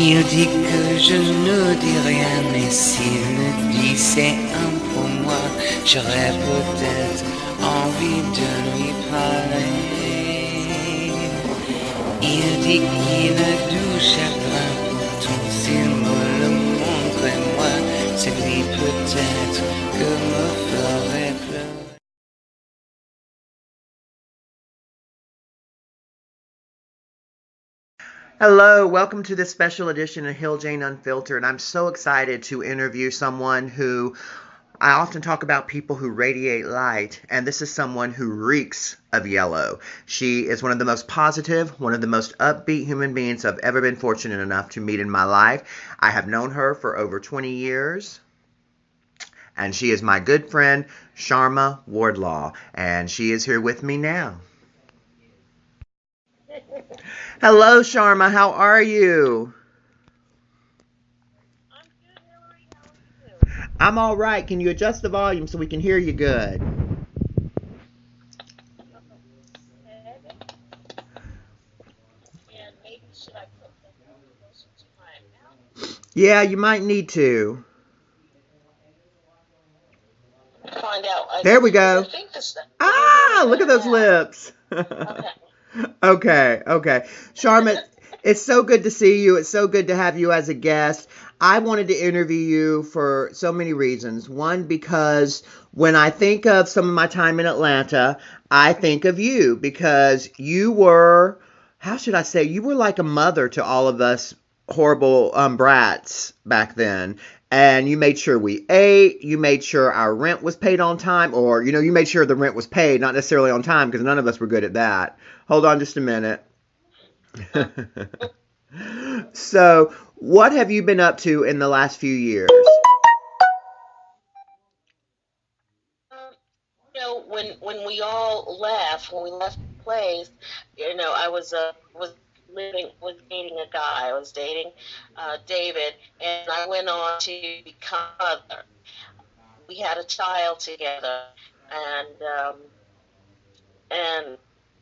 Il dit que je ne dis rien, mais s'il me dit c'est un pour moi, j'aurais peut-être envie de lui parler. Il dit qu'il a du chagrin, pourtant s'il me le montrait moi, c'est lui peut-être que me ferait pleurer. Hello, welcome to this special edition of HILLJAYNE Unfiltered. I'm so excited to interview someone who I often talk about people who radiate light, and this is someone who reeks of yellow. She is one of the most positive, one of the most upbeat human beings I've ever been fortunate enough to meet in my life. I have known her for over 20 years, and she is my good friend, Sharmah Wardlaw, and she is here with me now. Hello, Sharmah. How are you? I'm good, Hillary. How are you? I'm all right. Can you adjust the volume so we can hear you good? Okay. And maybe should I put them closer to my mouth? Yeah, you might need to. Find out. There we I go. think this. Can you hear Ah, me look at better those now? lips. Okay. Sharmah, Okay. it's so good to see you. It's so good to have you as a guest. I wanted to interview you for so many reasons. One, because when I think of some of my time in Atlanta, I think of you because you were, how should I say, you were like a mother to all of us horrible brats back then. And you made sure we ate, you made sure our rent was paid on time, or, you made sure the rent was paid, not necessarily on time, because none of us were good at that. Hold on just a minute. So, what have you been up to in the last few years? Um, when we all left, when we left the place, I was dating a guy. I was dating David, and I went on to become a mother. We had a child together, and and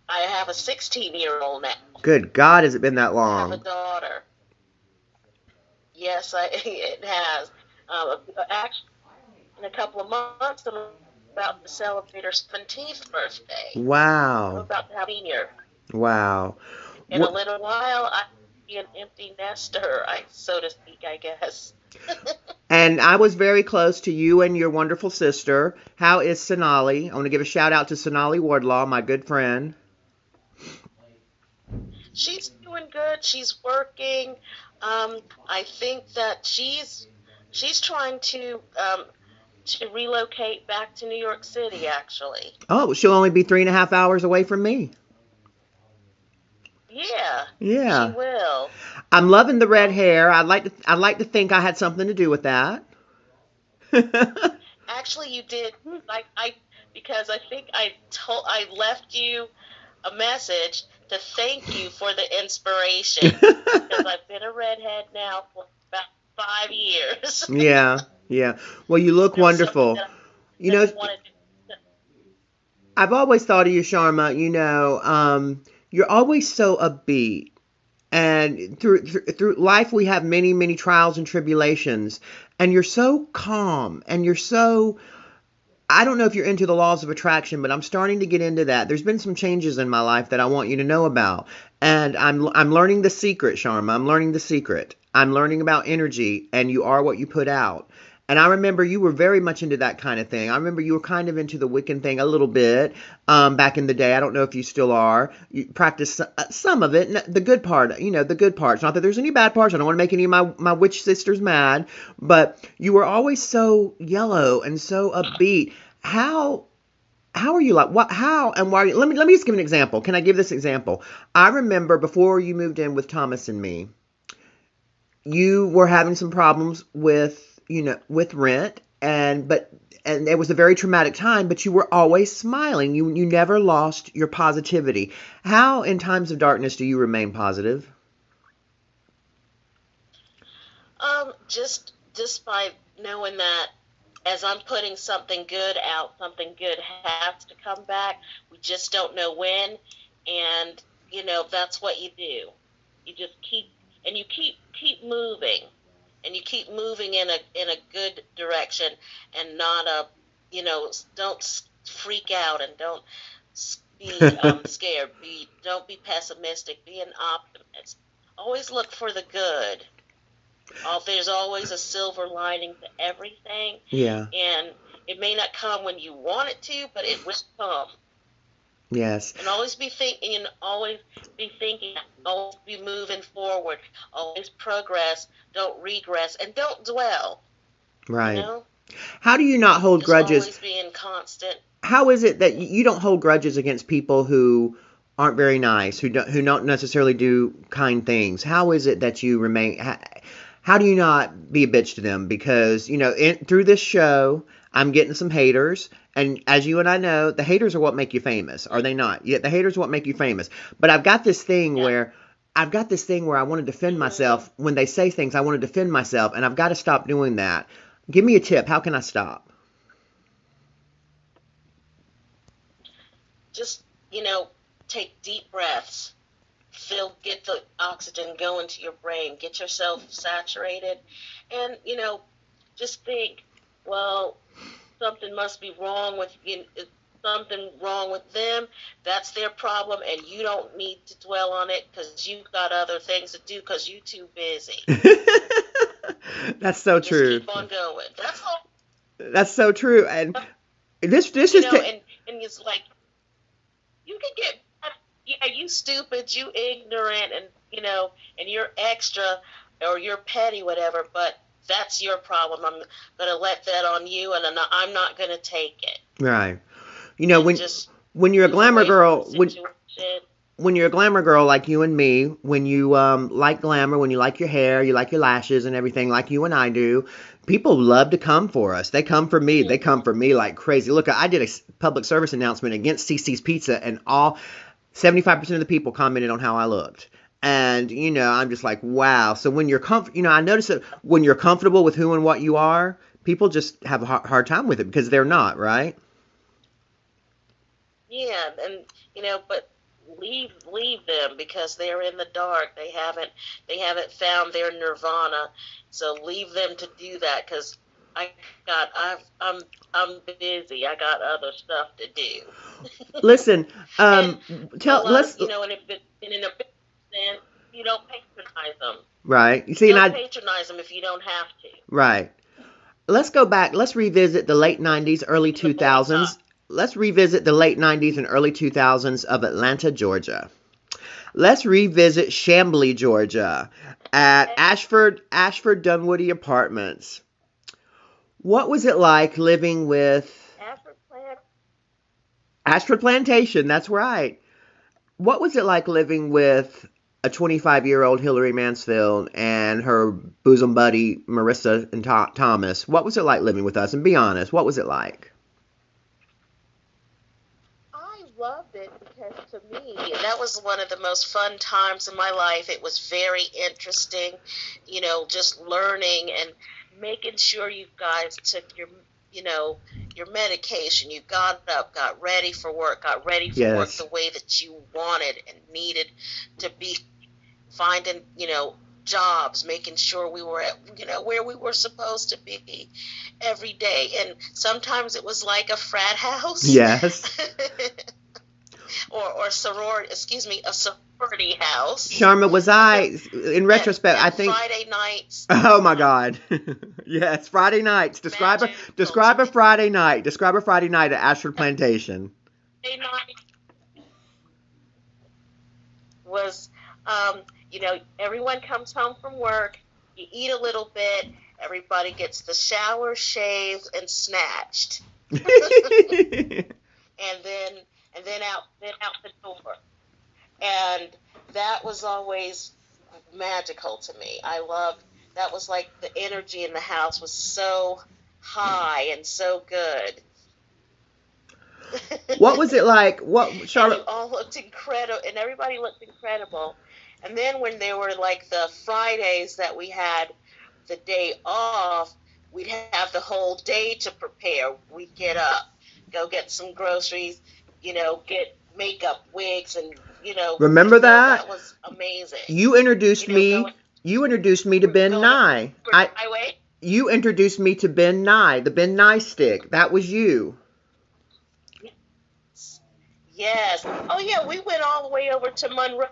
I have a 16-year-old now. Good God, has it been that I have a long? daughter. Yes, it has. Actually, in a couple of months, I'm about to celebrate her 17th birthday. I'm Wow. about to have a senior. Wow. In a What, little while, I'll be an empty nester, so to speak, I guess. and I was very close to you and your wonderful sister. How is Sonali? I want to give a shout out to Sonali Wardlaw, my good friend. She's doing good. She's working. I think that she's trying to relocate back to New York City, actually. Oh, she'll only be 3.5 hours away from me. Yeah, she Yeah. will. I'm loving the red Um, hair. I'd like to think I had something to do with that. Actually, you did. Because I think I left you a message to thank you for the inspiration because I've been a redhead now for about 5 years. Yeah, yeah. Well, you look There was something wonderful. You that know, I wanted to. I've always thought of you, Sharma. You're always so upbeat. And through life, we have many, many trials and tribulations. And you're so calm and you're so, I don't know if you're into the laws of attraction, but I'm starting to get into that. There's been some changes in my life that I want you to know about. And I'm learning the secret, Sharma. I'm learning the secret. I'm learning about energy, and you are what you put out. And I remember you were very much into that kind of thing. I remember you were kind of into the Wiccan thing a little bit back in the day. I don't know if you still are. You practice some of it, the good part, the good parts. Not that there's any bad parts. I don't want to make any of my witch sisters mad, but you were always so yellow and so upbeat. How how are you like what how and why are you, let me just give an example. Can I give this example? I remember before you moved in with Thomas and me, you were having some problems with rent, and it was a very traumatic time, but you were always smiling. You never lost your positivity. How in times of darkness do you remain positive? Just by knowing that as I'm putting something good out, something good has to come back. We just don't know when, and that's what you do. You just keep keep moving, and you keep moving in a good direction, and not don't freak out, and don't be scared. Don't be pessimistic. Be an optimist. Always look for the good. There's always a silver lining to everything, Yeah. and it may not come when you want it to, but it will come. Yes. And always be thinking, always be moving forward, always progress, don't regress, and don't dwell. Right. You know? How do you not hold Just grudges? always being constant. How is it that you don't hold grudges against people who aren't very nice, who don't necessarily do kind things? How is it that you remain? How do you not be a bitch to them? Because through this show, I'm getting some haters, and as you and I know, the haters are what make you famous, are they not? Yeah, the haters are what make you famous. But I've got this thing where I want to defend myself when they say things. I want to defend myself, and I've got to stop doing that. Give me a tip. How can I stop? Just, take deep breaths. Get the oxygen going to your brain. Get yourself saturated. And, just think, well, something must be wrong with them. That's their problem, and you don't need to dwell on it because you've got other things to do because you're too busy. That's so true. Just keep on going. That's all. That's so true. And this is and it's like, you can get, you stupid, you ignorant, and and you're extra, or you're petty, whatever, but that's your problem. I'm going to let that on you, and I'm not going to take it. Right. When you're a glamour girl, when you're a glamour girl like you and me, when you like glamour, when you like your hair, you like your lashes and everything like you and I do, people love to come for us. They come for me. They come for me like crazy. Look, I did a public service announcement against CC's Pizza, and 75% of the people commented on how I looked. And, I'm just like, wow. So when you're I notice that when you're comfortable with who and what you are, people just have a hard time with it because they're not, right? Yeah, and, but leave them because they're in the dark. They haven't found their nirvana. So leave them to do that, because I'm busy. I got other stuff to do. Listen, and in a big sense, you don't patronize them. Right. You see, don't patronize them if you don't have to. Right. Let's go back. Let's revisit the late 90s, early 2000s. Let's revisit the late 90s and early 2000s of Atlanta, Georgia. Let's revisit Chamblee, Georgia, at Ashford Dunwoody Apartments. What was it like living with Ashford Plantation? That's right. What was it like living with a 25-year-old Hillary Mansfield and her bosom buddy Marissa and Thomas? What was it like living with us? And be honest, what was it like? I loved it because, to me, that was one of the most fun times in my life. It was very interesting, just learning and making sure you guys took your medication. You got up, got ready for work Yes. the way that you wanted and needed to be, finding, jobs, making sure we were at, where we were supposed to be every day. And sometimes it was like a frat house. Yes. or a sorority house. Sharmah, was I, in retrospect, I think Friday nights. Oh my God. Yes, Friday nights. Describe a Friday night. Describe a Friday night at Ashford Plantation. Friday night was, everyone comes home from work, you eat a little bit, everybody gets the shower, shaved, and snatched. and then out the door. And that was always magical to me. I loved, that was like the energy in the house was so high and so good. What was it like? Charlotte? And you all looked incredible, and everybody looked incredible. And then when there were like the Fridays that we had the day off, we'd have the whole day to prepare. We'd get up, go get some groceries, get makeup, wigs, and Remember that? That was amazing. You introduced me You introduced me to Ben Going Nye. over the highway. You introduced me to Ben Nye, the Ben Nye stick. That was you. Yes. Oh yeah, we went all the way over to Monroe,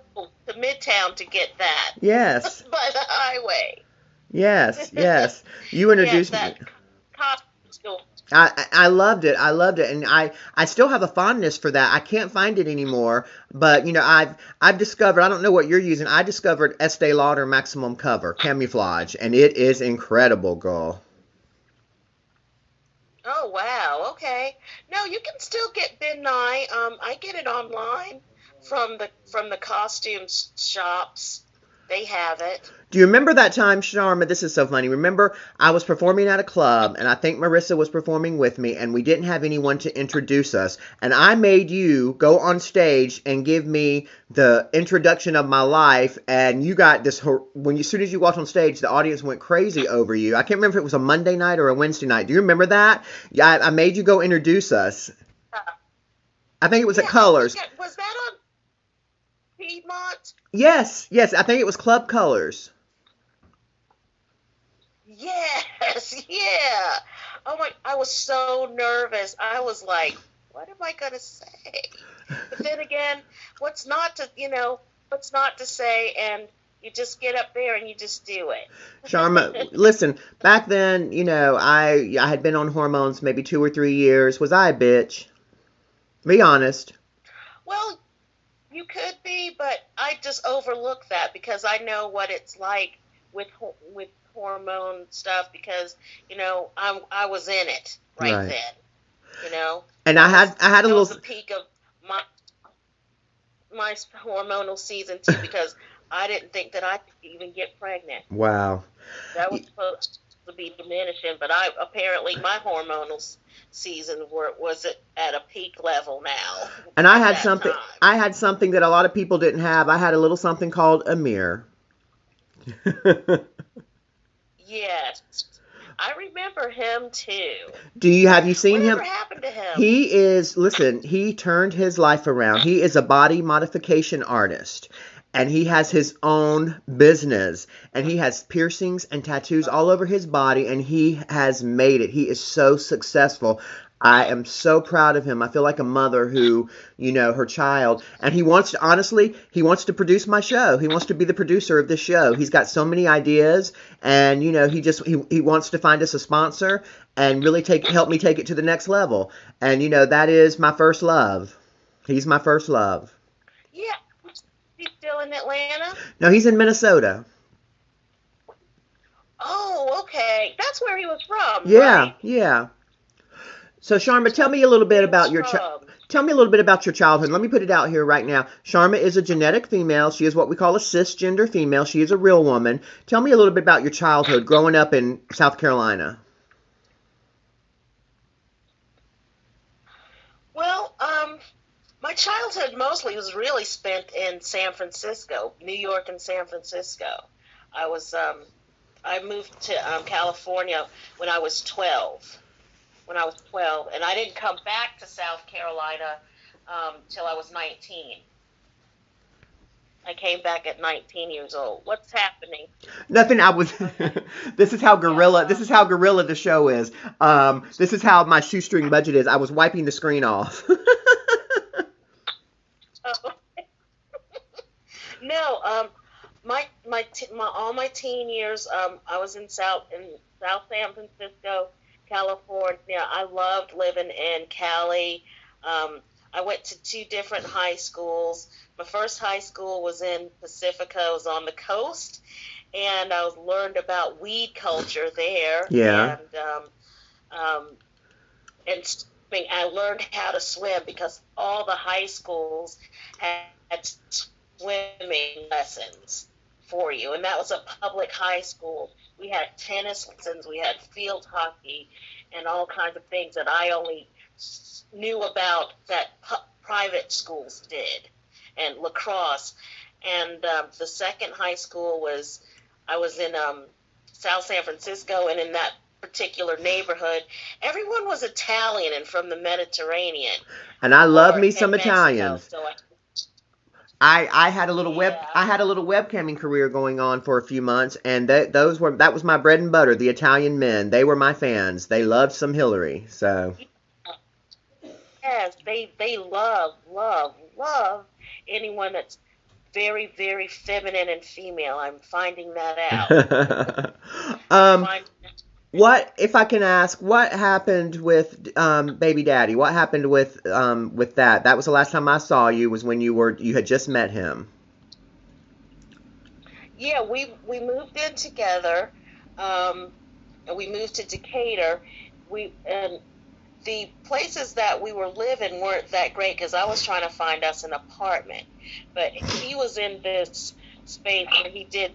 to Midtown to get that Yes. by the highway. Yes. Yes. You Yes, introduced me. that costume store. I loved it. I loved it, and I still have a fondness for that. I can't find it anymore, but I've discovered. I don't know what you're using. I discovered Estee Lauder Maximum Cover Camouflage, and it is incredible, girl. Oh wow, okay. No, you can still get Ben Nye. I get it online from the costumes shops. They have it. Do you remember that time, Sharma? This is so funny. Remember, I was performing at a club, and I think Marissa was performing with me, and we didn't have anyone to introduce us. And I made you go on stage and give me the introduction of my life. And you got this as soon as you walked on stage, the audience went crazy over you. I can't remember if it was a Monday night or a Wednesday night. Do you remember that? Yeah, I made you go introduce us. Uh, I think it was at yeah, I think Colors. was that on Piedmont? Yes, yes. I think it was Club Colors. Yes, yeah. Oh my, I was so nervous. I was like, what am I gonna say? But then again, what's not to say, and you just get up there and you just do Sharma, it. listen, back then, I had been on hormones maybe 2 or 3 years. Was I a bitch? Be honest. Well, you could be, but I just overlook that because I know what it's like with hormone stuff because I was in it right Right. then. You know, And that was I had a that was little. the peak of my my hormonal season too because I didn't think that I could even get pregnant. Wow. That was supposed to be diminishing, but I apparently my hormonal season was at a peak level now And I at had that something. time. I had something that a lot of people didn't have. I had a little something called a mirror. Yes, I remember him too. Have you seen Whatever him? happened to him? Listen, he turned his life around. He is a body modification artist. And he has his own business. And he has piercings and tattoos all over his body. And he has made it. He is so successful. I am so proud of him. I feel like a mother who, her child. And he wants to produce my show. He wants to be the producer of this show. He's got so many ideas. And, he wants to find us a sponsor and really help me take it to the next level. And that is my first love. He's my first love. Yeah, he's still in Atlanta. No, he's in Minnesota. Oh, okay, that's where he was from, Yeah, right? yeah. So Sharma, tell me a little bit He was about from. tell me a little bit about your childhood. Let me put it out here right now. Sharma is a genetic female. She is what we call a cisgender female. She is a real woman. Tell me a little bit about your childhood growing up in South Carolina. Well, my childhood mostly was really spent in San Francisco, New York, and San Francisco. I was I moved to California when I was 12. When I was 12, and I didn't come back to South Carolina till I was 19. I came back at 19 years old. What's happening? Nothing. I was. This is how Yeah. gorilla. This is how gorilla the show is. This is how my shoestring budget is. I was wiping the screen off. No, my all my teen years, I was in South San Francisco, California. I loved living in Cali. I went to two different high schools. My first high school was in Pacifica. It was on the coast, and I learned about weed culture there. Yeah. Um, and swimming. I learned how to swim because all the high schools had swimming lessons for you, and that was a public high school. We had tennis lessons, we had field hockey, and all kinds of things that I only knew about that private schools did, and lacrosse. And the second high school I was in South San Francisco, and in that particular neighborhood, everyone was Italian and from the Mediterranean And I love or me in some Mexico. Italians. So I had a little Yeah. webcamming career going on for a few months, and that was my bread and butter. The Italian men, they were my fans. They loved some Hillary. So Yes, they love anyone that's very, very feminine and female. I'm finding that out. I'm um finding what, if I can ask, what happened with baby daddy? What happened with that? That was the last time I saw you, was when you had just met him. Yeah, we moved in together. Um, and we moved to Decatur. We and the places that we were living weren't that great because I was trying to find us an apartment, but he was in this space where he did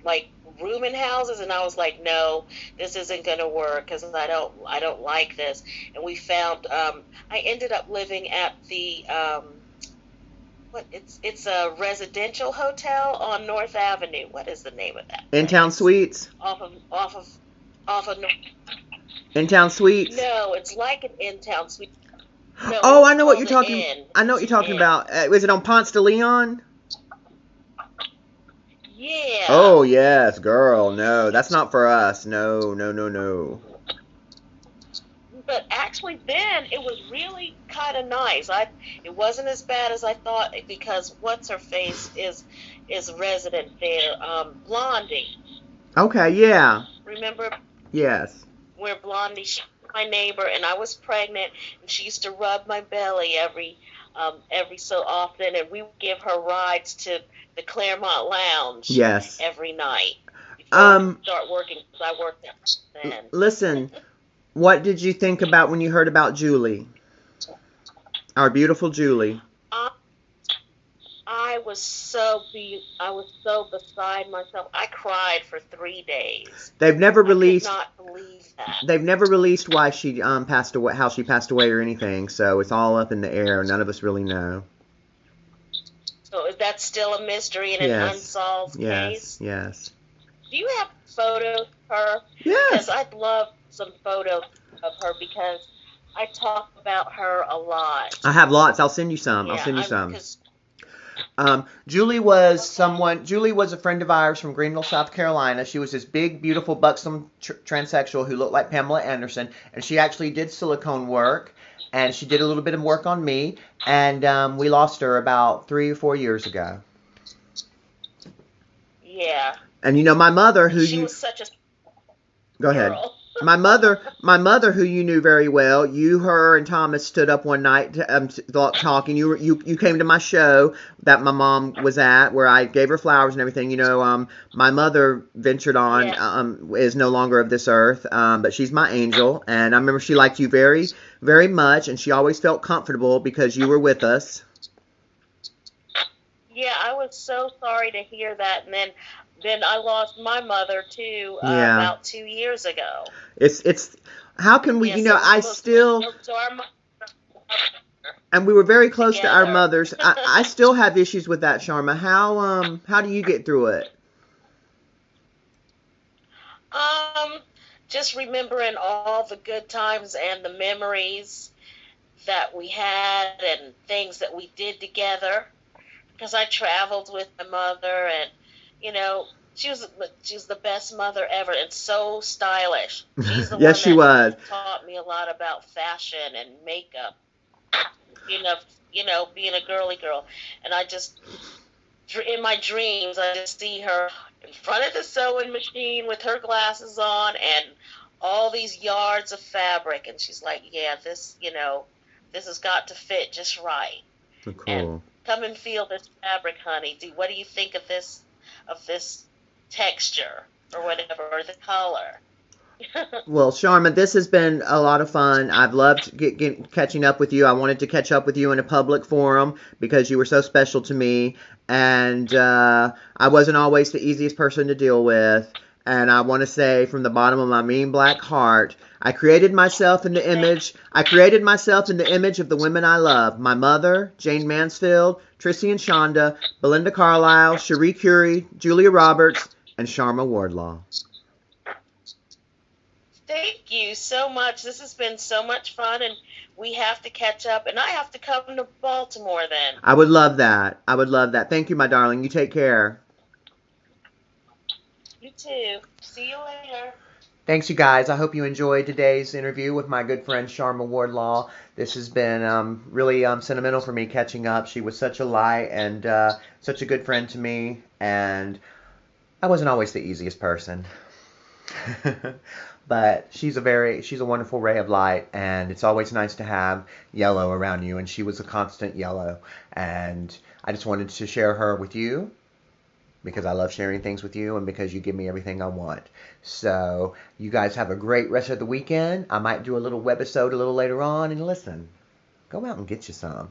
like rooming houses, and I was like, no, this isn't gonna work because I don't like this. And we found I ended up living at the what it's a residential hotel on North Avenue. What is the name of that In town place? suites. Off of In town suites. no, it's like an in-town suite. No, it Oh, was I know what you're called the talking. Inn. I know what It's you're an talking inn. about. Was it on Ponce de Leon? Yeah. Oh yes, girl. No, that's not for us. No, no, no, no. But actually then it was really kind of nice. It wasn't as bad as I thought because what's her face is resident there. Blondie. Okay, yeah, Remember yes. where Blondie, she was my neighbor, and I was pregnant, and she used to rub my belly every so often, and we would give her rides to the Claremont Lounge Yes. every night before we Um, start working, because I worked there then. listen, what did you think about when you heard about Julie? Our beautiful Julie. I, I was so beside myself. I cried for 3 days. They've never I could released not believe that. they've never released why she passed away, how she passed away or anything, so it's all up in the air. None of us really know. So is that still a mystery and an Yes. unsolved Yes. case? Yes. Do you have photos of her? Because Yes. I'd love some photos of her because I talk about her a lot. I have lots. I'll send you some. I'll Yeah, send you I'm some. because okay. Julie was a friend of ours from Greenville, South Carolina. She was this big, beautiful, buxom transsexual who looked like Pamela Anderson, and she actually did silicone work, and she did a little bit of work on me, and we lost her about 3 or 4 years ago. Yeah, And you know, my mother, who she you was such a go ahead. girl. My mother, who you knew very well, you, her, and Thomas stood up one night talking. You came to my show that my mom was at, where I gave her flowers and everything. You know, my mother ventured on, Yeah, is no longer of this earth, but she's my angel, and I remember she liked you very, very much, and she always felt comfortable because you were with us. yeah. I was so sorry to hear that, and then I lost my mother too Yeah, about 2 years ago. it's how can we? Yeah, You know, I still. so our mother And we were very close to our together. mothers. I still have issues with that, Sharma. How do you get through it? Um, just remembering all the good times and the memories that we had and things that we did together. Because I traveled with my mother, and you know, she was the best mother ever, and so stylish. She's the Yes, one she that was. taught me a lot about fashion and makeup. You know, being a girly girl, and I just in my dreams, I just see her in front of the sewing machine with her glasses on and all these yards of fabric. And she's like, yeah, this has got to fit just right. Oh, And cool. come and feel this fabric, honey. What do you think of this texture or whatever, or the color? Well, Sharma, this has been a lot of fun. I've loved catching up with you. I wanted to catch up with you in a public forum because you were so special to me, and I wasn't always the easiest person to deal with. And I want to say from the bottom of my mean black heart, I created myself in the Thank image. I created myself in the image of the women I love: my mother, Jane Mansfield, Trissy and Shonda, Belinda Carlisle, Cherie Curie, Julia Roberts, and Sharma Wardlaw. Thank you so much. This has been so much fun, and we have to catch up, and I have to come to Baltimore then. I would love that. I would love that. Thank you, my darling. You take care. You too. See you later. Thanks, you guys. I hope you enjoyed today's interview with my good friend Sharmah Wardlaw. This has been really sentimental for me catching up. She was such a light and such a good friend to me, and I wasn't always the easiest person. But she's a wonderful ray of light, and it's always nice to have yellow around you, and she was a constant yellow. And I just wanted to share her with you because I love sharing things with you and because you give me everything I want. So you guys have a great rest of the weekend. I might do a little webisode a little later on, and listen, go out and get you some.